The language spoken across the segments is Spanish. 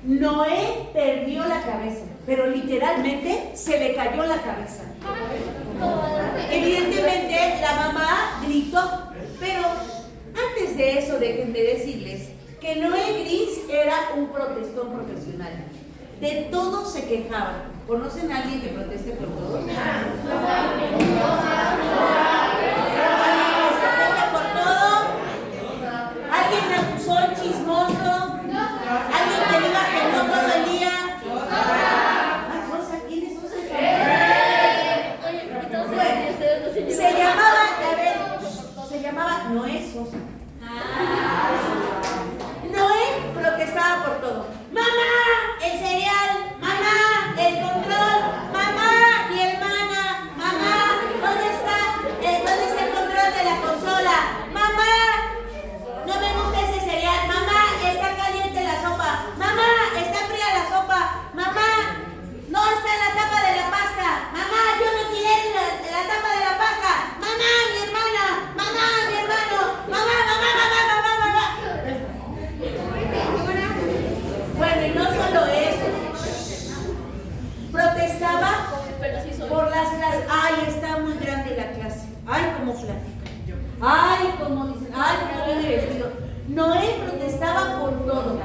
Noé perdió la cabeza, pero literalmente se le cayó la cabeza. Evidentemente la mamá gritó, pero antes de eso déjenme decirles que Noé Gris era un protestón profesional. De todo se quejaba. ¿Conocen a alguien que proteste por todo? ¿Alguien que se queja por todo? ¿Alguien acusó chismoso? ¿Alguien que diga que no todo el día? Rosa, ¿quién es Rosa? Bueno, se llamaba Noé Sosa. Noé protestaba por todo. ¡Mamá! ¡El cereal! ¡Mamá! ¡El control! ¡Mamá! ¡Mi hermana! ¡Mamá! ¿Dónde está el control de la consola? ¡Mamá! No me gusta ese cereal. ¡Mamá! Está caliente la sopa. ¡Mamá! Está fría la sopa. ¡Mamá! No está en la tapa de la pasta. ¡Mamá! Yo no tiré la tapa de la pasta. ¡Mamá! ¡Mi hermana! ¡Mamá! ¡Mi hermano! ¡Mamá! ¡Mamá! ¡Mamá! ¡Mamá! ¡Mamá! Bueno, y no solo eso. Protestaba por las clases. ¡Ay, está muy grande la clase! ¡Ay, cómo platica! ¡Ay, cómo dicen! ¡Ay, cómo viene vestido! Noé protestaba por todo.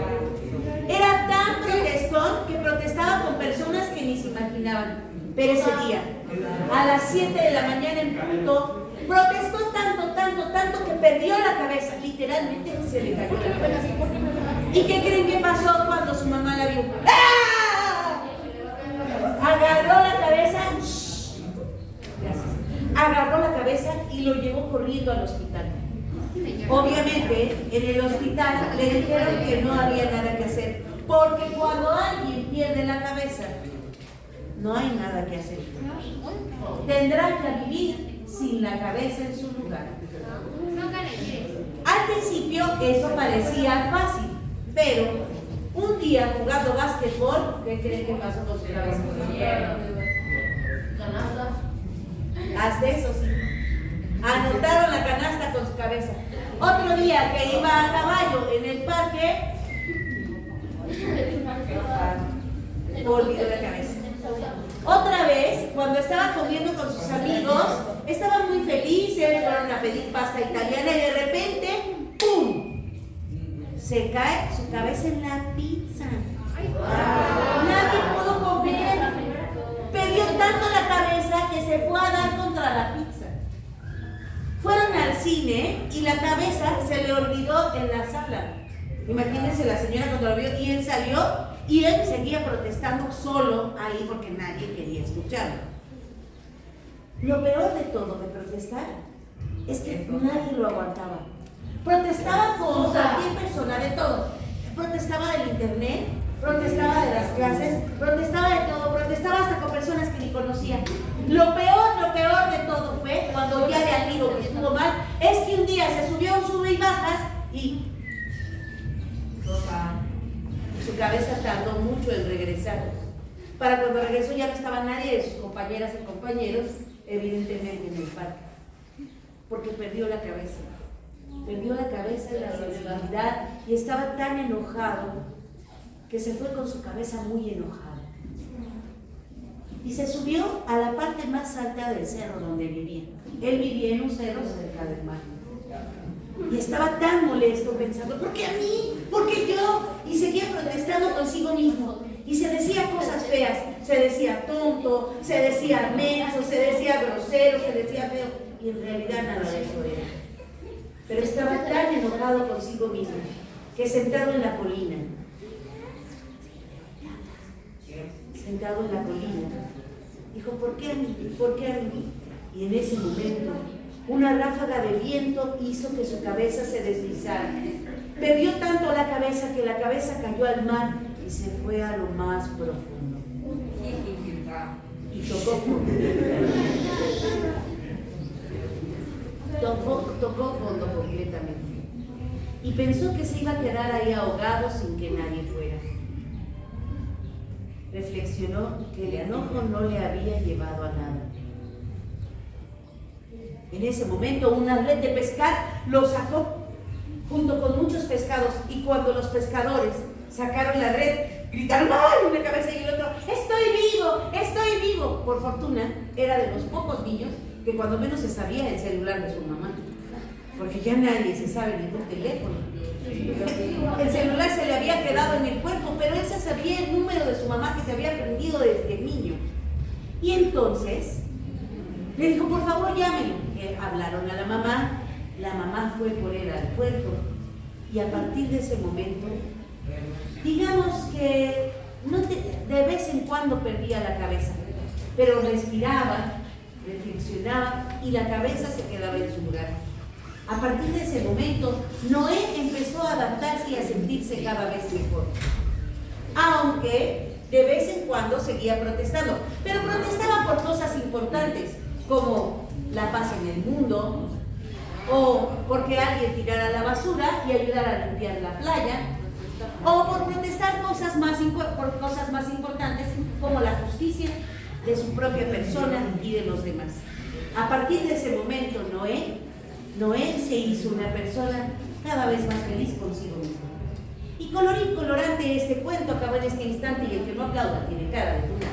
Era tan protestón que protestaba con personas que ni se imaginaban. Pero ese día, a las 7 de la mañana en punto, protestó tanto que perdió la cabeza. Literalmente se le cayó la cabeza. ¿Y qué creen que pasó cuando su mamá la vio? ¡Ah! Agarró la cabeza. Gracias. Agarró la cabeza y lo llevó corriendo al hospital. Obviamente, en el hospital le dijeron que no había nada que hacer, porque cuando alguien pierde la cabeza, no hay nada que hacer. Tendrá que vivir sin la cabeza en su lugar. Al principio eso parecía fácil, pero un día jugando básquetbol, ¿qué creen que pasó con su cabeza? Hasta eso sí. Anotaron la canasta con su cabeza. Otro día que iba a caballo en el parque, olvidó la cabeza. Otra vez, cuando estaba comiendo con sus amigos, estaban muy felices, fueron a pedir pasta italiana y de repente, ¡pum! Se cae su cabeza en la pizza. Nadie pudo comer. Perdió tanto la cabeza que se fue a dar contra la pizza. Fueron al cine y la cabeza se le olvidó en la sala. Imagínense la señora cuando lo vio y él salió y él seguía protestando solo ahí porque nadie quería escucharlo. Lo peor de todo de protestar es que nadie lo aguantaba. Protestaba con cualquier persona, de todo. Protestaba del internet, protestaba de las clases, protestaba de todo, protestaba hasta con personas que ni conocía. Lo peor de todo fue cuando ya le admiro que estuvo mal, es que un día se subió a un sube y bajas y su cabeza tardó mucho en regresar. Para cuando regresó ya no estaba nadie de sus compañeras y compañeros, evidentemente en el parque, porque perdió la cabeza. Perdió la cabeza y la sensibilidad y estaba tan enojado que se fue con su cabeza muy enojada. Y se subió a la parte más alta del cerro donde vivía. Él vivía en un cerro cerca del mar. Y estaba tan molesto pensando, ¿por qué a mí? ¿Por qué yo? Y seguía protestando consigo mismo. Y se decía cosas feas. Se decía tonto, se decía menso, se decía grosero, se decía feo. Y en realidad nada de eso era. Pero estaba tan enojado consigo mismo que sentado en la colina, dijo, ¿por qué a mí? ¿Por qué a mí? Y en ese momento, una ráfaga de viento hizo que su cabeza se deslizara. Perdió tanto la cabeza que la cabeza cayó al mar y se fue a lo más profundo. Y tocó fondo. Tocó fondo completamente. Y pensó que se iba a quedar ahí ahogado sin que nadie fuera. Reflexionó que el enojo no le había llevado a nada. En ese momento una red de pescar lo sacó junto con muchos pescados, y cuando los pescadores sacaron la red, gritaron ¡ay! Una cabeza y el otro, ¡estoy vivo! ¡Estoy vivo! Por fortuna, era de los pocos niños que cuando menos se sabía el celular de su mamá, porque ya nadie se sabe ningún teléfono. El celular se le había quedado en el cuerpo, pero él se sabía el número de su mamá que se había aprendido desde niño. Y entonces le dijo, por favor llámelo. Hablaron a la mamá fue por él al puerto, y a partir de ese momento, digamos que de vez en cuando perdía la cabeza, pero respiraba, reflexionaba y la cabeza se quedaba en su lugar. A partir de ese momento, Noé empezó a adaptarse y a sentirse cada vez mejor, aunque de vez en cuando seguía protestando, pero protestaba por cosas importantes, como la paz en el mundo, o porque alguien tirara la basura y ayudara a limpiar la playa, o por protestar por cosas más importantes, como la justicia de su propia persona y de los demás. A partir de ese momento, Noé se hizo una persona cada vez más feliz consigo mismo. Y colorín colorante, este cuento acabó en este instante, y el que no aplauda tiene cara de tuna.